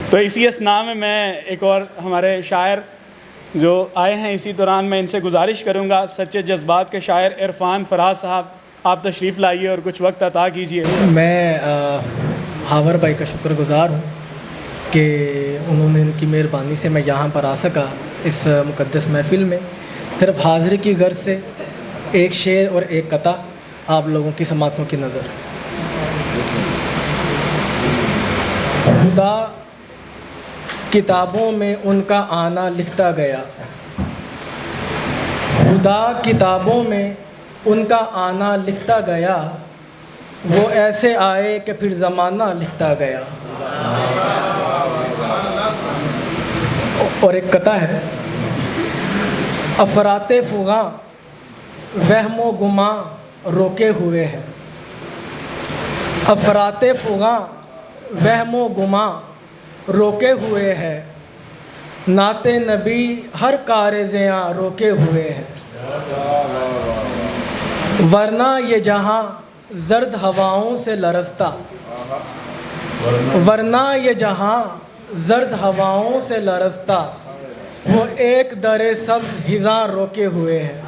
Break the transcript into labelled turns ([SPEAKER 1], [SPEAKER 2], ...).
[SPEAKER 1] تو اسی اسنا میں ایک اور ہمارے شاعر جو آئے ہیں اسی دوران میں ان سے گزارش کروں گا، سچے جذبات کے شاعر عرفان فراز صاحب آپ تشریف لائیے اور کچھ وقت عطا کیجیے۔
[SPEAKER 2] میں ہاور بھائی کا شکر گزار ہوں کہ انہوں نے ان کی مہربانی سے میں یہاں پر آ سکا اس مقدس محفل میں۔ صرف حاضری کی غرض سے ایک شعر اور ایک قطع آپ لوگوں کی سماعتوں کی نظر۔ خدا کتابوں میں ان کا آنا لکھتا گیا، خدا کتابوں میں ان کا آنا لکھتا گیا، وہ ایسے آئے کہ پھر زمانہ لکھتا گیا۔ اور ایک قطع ہے، افرات فغاں وہم و گماں روکے ہوئے ہیں، افرات فغاں وہم و گماں روکے ہوئے ہے، نعت نبی ہر کار زیاں روکے ہوئے ہے، ورنہ یہ جہاں زرد ہواؤں سے لرزتا، ورنہ یہ جہاں زرد ہواؤں سے لرزتا، وہ ایک در سبز خزاں روکے ہوئے ہے۔